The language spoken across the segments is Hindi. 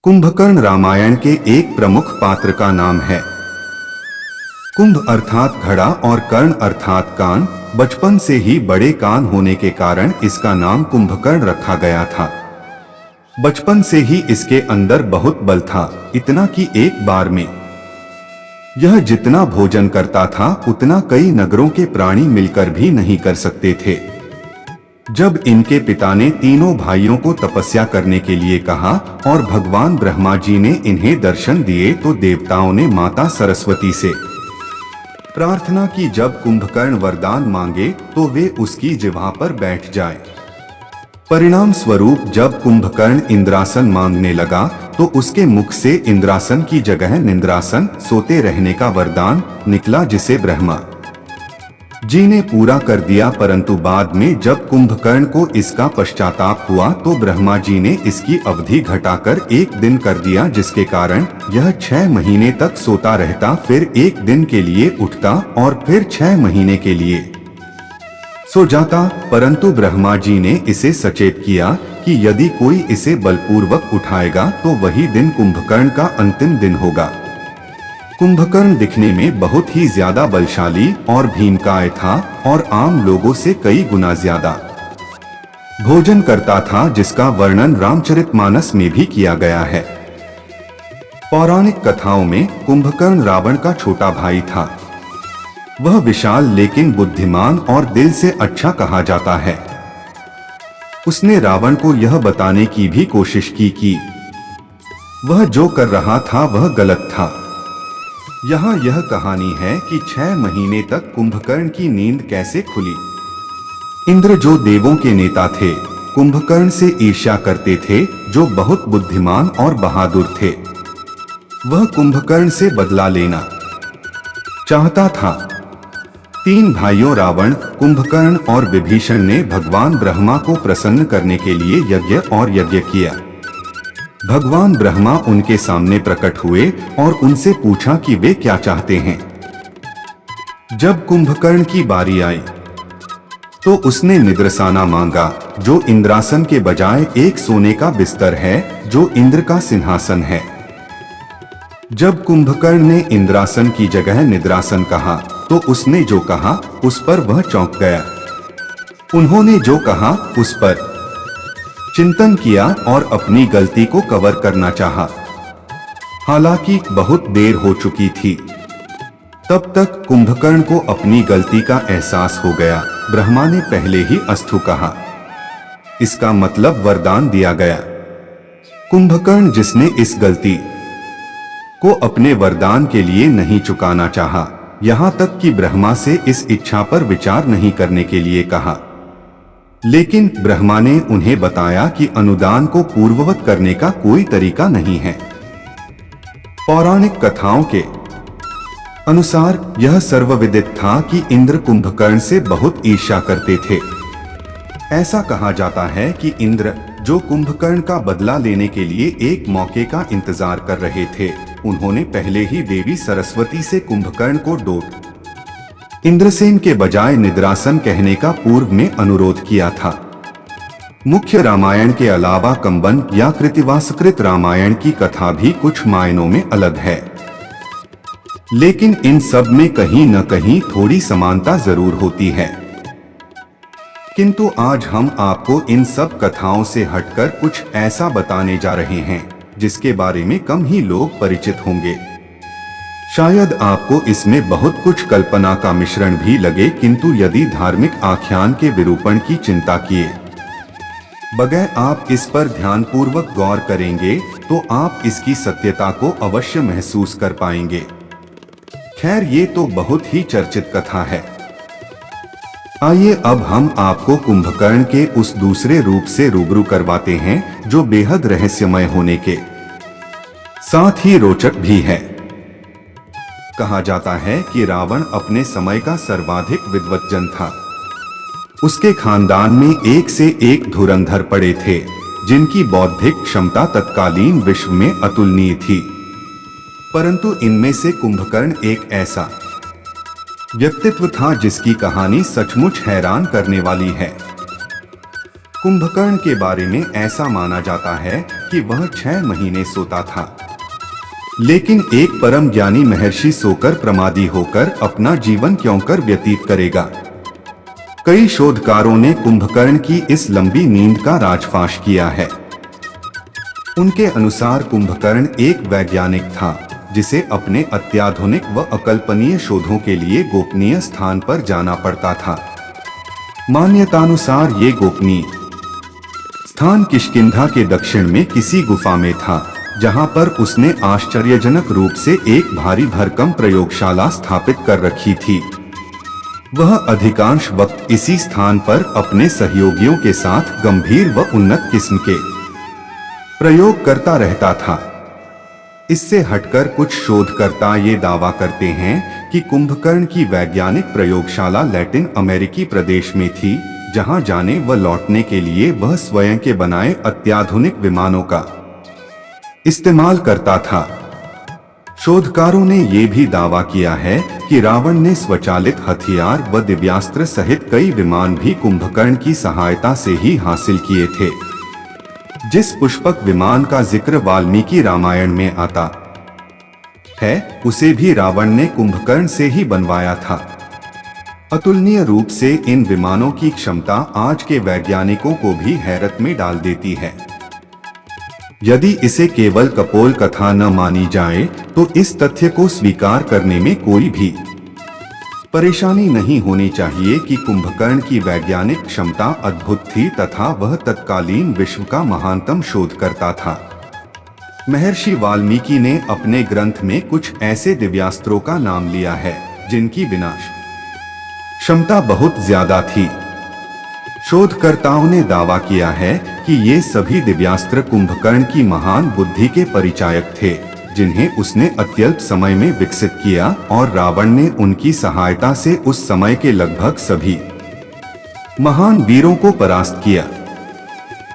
कुंभकर्ण रामायण के एक प्रमुख पात्र का नाम है। कुंभ अर्थात घड़ा और कर्ण अर्थात कान। बचपन से ही बड़े कान होने के कारण इसका नाम कुंभकर्ण रखा गया था। बचपन से ही इसके अंदर बहुत बल था, इतना कि एक बार में यह जितना भोजन करता था उतना कई नगरों के प्राणी मिलकर भी नहीं कर सकते थे। जब इनके पिता ने तीनों भाइयों को तपस्या करने के लिए कहा और भगवान ब्रह्मा जी ने इन्हें दर्शन दिए तो देवताओं ने माता सरस्वती से प्रार्थना की जब कुंभकर्ण वरदान मांगे तो वे उसकी जिह्वा पर बैठ जाए। परिणाम स्वरूप जब कुंभकर्ण इंद्रासन मांगने लगा तो उसके मुख से इंद्रासन की जगह निंद्रासन, सोते रहने का वरदान निकला, जिसे ब्रह्मा जी ने पूरा कर दिया। परंतु बाद में जब कुंभकर्ण को इसका पश्चाताप हुआ तो ब्रह्मा जी ने इसकी अवधि घटाकर 1 दिन कर दिया, जिसके कारण यह 6 महीने तक सोता रहता, फिर 1 दिन के लिए उठता और फिर 6 महीने के लिए सो जाता। परंतु ब्रह्मा जी ने इसे सचेत किया कि यदि कोई इसे बलपूर्वक उठाएगा तो वही दिन कुंभकर्ण का अंतिम दिन होगा। कुंभकर्ण दिखने में बहुत ही ज्यादा बलशाली और भीमकाय था और आम लोगों से कई गुना ज्यादा भोजन करता था, जिसका वर्णन रामचरितमानस में भी किया गया है। पौराणिक कथाओं में कुंभकर्ण रावण का छोटा भाई था। वह विशाल लेकिन बुद्धिमान और दिल से अच्छा कहा जाता है। उसने रावण को यह बताने की भी कोशिश की कि वह जो कर रहा था वह गलत था। यहाँ यह कहानी है कि 6 महीने तक कुंभकर्ण की नींद कैसे खुली। इंद्र जो देवों के नेता थे, कुंभकर्ण से ईर्ष्या करते थे, जो बहुत बुद्धिमान और बहादुर थे। वह कुंभकर्ण से बदला लेना चाहता था। 3 भाइयों रावण, कुंभकर्ण और विभीषण ने भगवान ब्रह्मा को प्रसन्न करने के लिए यज्ञ किया। भगवान ब्रह्मा उनके सामने प्रकट हुए और उनसे पूछा कि वे क्या चाहते हैं। जब कुंभकर्ण की बारी आई तो उसने निद्रसाना मांगा, जो इंद्रासन के बजाय एक सोने का बिस्तर है, जो इंद्र का सिंहासन है। जब कुंभकर्ण ने इंद्रासन की जगह निद्रासन कहा तो उसने जो कहा उस पर वह चौंक गया। उन्होंने जो कहा उस पर चिंतन किया और अपनी गलती को कवर करना चाहा। हालांकि बहुत देर हो चुकी थी। तब तक कुंभकर्ण को अपनी गलती का एहसास हो गया। ब्रह्मा ने पहले ही अस्तु कहा, इसका मतलब वरदान दिया गया। कुंभकर्ण जिसने इस गलती को अपने वरदान के लिए नहीं चुकाना चाहा, यहाँ तक कि ब्रह्मा से इस इच्छा पर विचार नहीं करने के लिए कहा। लेकिन ब्रह्मा ने उन्हें बताया कि अनुदान को पूर्ववत करने का कोई तरीका नहीं है। पौराणिक कथाओं के अनुसार यह सर्वविदित था कि इंद्र कुंभकर्ण से बहुत ईर्ष्या करते थे। ऐसा कहा जाता है कि इंद्र, जो कुंभकर्ण का बदला लेने के लिए एक मौके का इंतजार कर रहे थे, उन्होंने पहले ही देवी सरस्वती से कुंभकर्ण को डोट इंद्रसेन के बजाय निद्रासन कहने का पूर्व में अनुरोध किया था। मुख्य रामायण के अलावा कंबन या कृतिवासकृत रामायण की कथा भी कुछ मायनों में अलग है, लेकिन इन सब में कहीं न कहीं थोड़ी समानता जरूर होती है। किंतु आज हम आपको इन सब कथाओं से हटकर कुछ ऐसा बताने जा रहे हैं जिसके बारे में कम ही लोग परिचित होंगे। शायद आपको इसमें बहुत कुछ कल्पना का मिश्रण भी लगे, किंतु यदि धार्मिक आख्यान के विरूपण की चिंता किए बगैर आप इस पर ध्यानपूर्वक गौर करेंगे तो आप इसकी सत्यता को अवश्य महसूस कर पाएंगे। खैर, ये तो बहुत ही चर्चित कथा है। आइए अब हम आपको कुंभकर्ण के उस दूसरे रूप से रूबरू करवाते हैं, जो बेहद रहस्यमय होने के साथ ही रोचक भी है। कहा जाता है कि रावण अपने समय का सर्वाधिक विद्वज्जन था। उसके खानदान में एक से एक धुरंधर पड़े थे, जिनकी बौद्धिक क्षमता तत्कालीन विश्व में अतुलनीय थी। परंतु इनमें से कुंभकर्ण एक ऐसा व्यक्तित्व था जिसकी कहानी सचमुच हैरान करने वाली है। कुंभकर्ण के बारे में ऐसा माना जाता है कि वह 6 महीने सोता था। लेकिन एक परम ज्ञानी महर्षि सोकर प्रमादी होकर अपना जीवन क्यों कर व्यतीत करेगा। कई शोधकारों ने कुंभकर्ण की इस लंबी नींद का राजफाश किया है। उनके अनुसार कुंभकर्ण एक वैज्ञानिक था जिसे अपने अत्याधुनिक व अकल्पनीय शोधों के लिए गोपनीय स्थान पर जाना पड़ता था। मान्यतानुसार ये गोपनीय स्थान किष्किंधा के दक्षिण में किसी गुफा में था, जहां पर उसने आश्चर्यजनक रूप से एक भारी भरकम प्रयोगशाला स्थापित कर रखी थी। वह अधिकांश वक्त इसी स्थान पर अपने सहयोगियों के साथ गंभीर व उन्नत किस्म के प्रयोग करता रहता था। इससे हटकर कुछ शोधकर्ता ये दावा करते हैं कि कुंभकर्ण की वैज्ञानिक प्रयोगशाला लैटिन अमेरिकी प्रदेश में थी, जहां जाने व लौटने के लिए वह स्वयं के बनाए अत्याधुनिक विमानों का इस्तेमाल करता था। शोधकारों ने ये भी दावा किया है कि रावण ने स्वचालित हथियार व दिव्यास्त्र सहित कई विमान भी कुंभकर्ण की सहायता से ही हासिल किए थे। जिस पुष्पक विमान का जिक्र वाल्मीकि रामायण में आता है, उसे भी रावण ने कुंभकर्ण से ही बनवाया था। अतुलनीय रूप से इन विमानों की क्षमता आज के वैज्ञानिकों को भी हैरत में डाल देती है। यदि इसे केवल कपोल कथा न मानी जाए तो इस तथ्य को स्वीकार करने में कोई भी परेशानी नहीं होनी चाहिए कि कुंभकर्ण की वैज्ञानिक क्षमता अद्भुत थी तथा वह तत्कालीन विश्व का महानतम शोधकर्ता था। महर्षि वाल्मीकि ने अपने ग्रंथ में कुछ ऐसे दिव्यास्त्रों का नाम लिया है जिनकी विनाश क्षमता बहुत ज्यादा थी। शोधकर्ताओं ने दावा किया है कि ये सभी दिव्यास्त्र कुंभकर्ण की महान बुद्धि के परिचायक थे, जिन्हें उसने अत्यल्प समय में विकसित किया और रावण ने उनकी सहायता से उस समय के लगभग सभी महान वीरों को परास्त किया।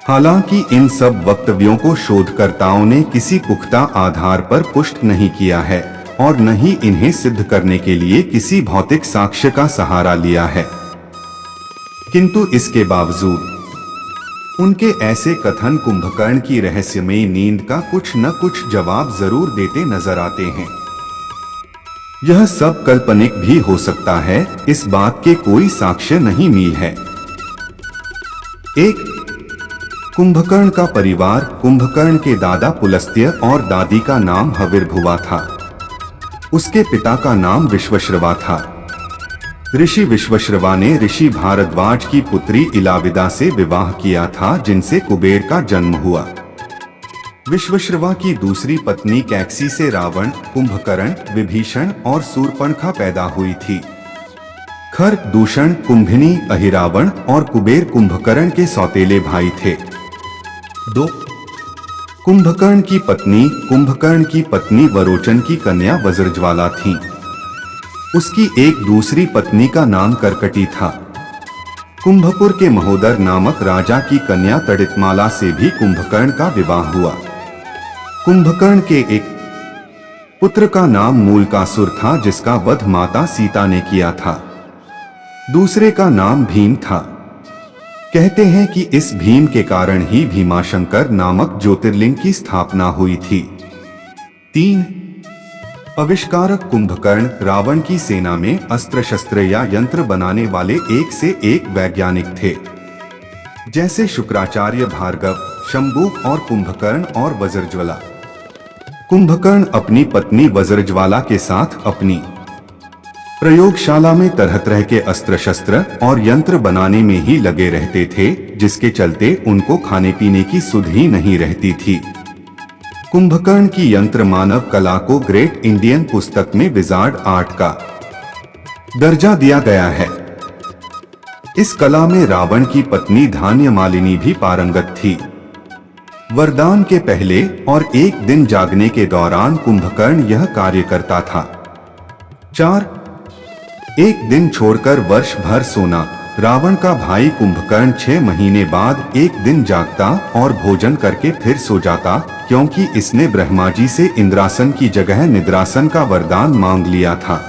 हालांकि इन सब वक्तव्यों को शोधकर्ताओं ने किसी पुख्ता आधार पर पुष्ट नहीं किया है और न ही इन्हें सिद्ध करने के लिए किसी भौतिक साक्ष्य का सहारा लिया है। किंतु इसके बावजूद उनके ऐसे कथन कुंभकर्ण की रहस्यमयी नींद का कुछ न कुछ जवाब जरूर देते नजर आते हैं। यह सब काल्पनिक भी हो सकता है, इस बात के कोई साक्ष्य नहीं मिल है। एक, कुंभकर्ण का परिवार। कुंभकर्ण के दादा पुलस्त्य और दादी का नाम हविर्भुवा था। उसके पिता का नाम विश्वश्रवा था। ऋषि विश्वश्रवा ने ऋषि भारद्वाज की पुत्री इलाविदा से विवाह किया था, जिनसे कुबेर का जन्म हुआ। विश्वश्रवा की दूसरी पत्नी कैकसी से रावण, कुंभकर्ण, विभीषण और शूर्पणखा पैदा हुई थी। खर, दूषण, कुंभिनी, अहिरावण और कुबेर कुंभकर्ण के सौतेले भाई थे। 2. कुंभकर्ण की पत्नी वरोचन की कन्या वज्रज्वाला थी। उसकी एक दूसरी पत्नी का नाम करकटी था। कुंभपुर के महोदर नामक राजा की कन्या तड़ितमाला से भी कुंभकर्ण का विवाह हुआ। कुंभकर्ण के एक पुत्र का नाम मूलकासुर था, जिसका वध माता सीता ने किया था। दूसरे का नाम भीम था। कहते हैं कि इस भीम के कारण ही भीमाशंकर नामक ज्योतिर्लिंग की स्थापना हुई थी। 3. आविष्कारक कुंभकर्ण रावण की सेना में अस्त्र शस्त्र या यंत्र बनाने वाले एक से एक वैज्ञानिक थे, जैसे शुक्राचार्य, भार्गव, शंबुक और कुंभकर्ण और वज्रज्वाला। कुंभकर्ण अपनी पत्नी वज्रज्वाला के साथ अपनी प्रयोगशाला में तरह तरह के अस्त्र शस्त्र और यंत्र बनाने में ही लगे रहते थे, जिसके चलते उनको खाने पीने की सुध ही नहीं रहती थी। कुंभकर्ण की यंत्र मानव कला को ग्रेट इंडियन पुस्तक में विजार्ड आर्ट का दर्जा दिया गया है। इस कला में रावण की पत्नी धान्य मालिनी भी पारंगत थी। वरदान के पहले और एक दिन जागने के दौरान कुंभकर्ण यह कार्य करता था। 4. एक दिन छोड़कर वर्ष भर सोना। रावण का भाई कुंभकर्ण 6 महीने बाद एक दिन जागता और भोजन करके फिर सो जाता, क्योंकि इसने ब्रह्मा जी से इंद्रासन की जगह निद्रासन का वरदान मांग लिया था।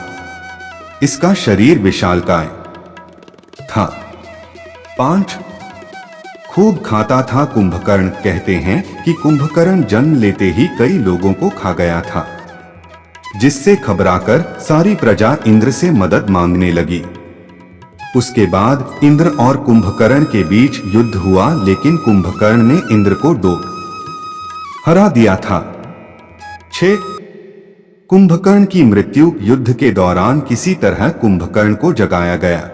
इसका शरीर विशालकाय था। 5. खूब खाता था कुंभकर्ण। कहते हैं कि कुंभकर्ण जन्म लेते ही कई लोगों को खा गया था, जिससे घबराकर सारी प्रजा इंद्र से मदद मांगने लगी। उसके बाद इंद्र और कुंभकर्ण के बीच युद्ध हुआ, लेकिन कुंभकर्ण ने इंद्र को हरा दिया था। 6. कुंभकर्ण की मृत्यु। युद्ध के दौरान किसी तरह कुंभकर्ण को जगाया गया।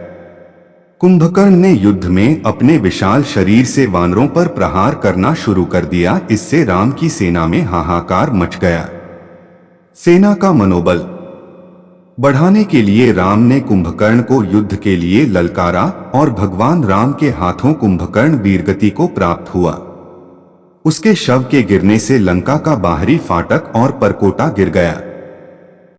कुंभकर्ण ने युद्ध में अपने विशाल शरीर से वानरों पर प्रहार करना शुरू कर दिया। इससे राम की सेना में हाहाकार मच गया। सेना का मनोबल बढ़ाने के लिए राम ने कुंभकर्ण को युद्ध के लिए ललकारा और भगवान राम के हाथों कुंभकर्ण वीरगति को प्राप्त हुआ। उसके शव के गिरने से लंका का बाहरी फाटक और परकोटा गिर गया।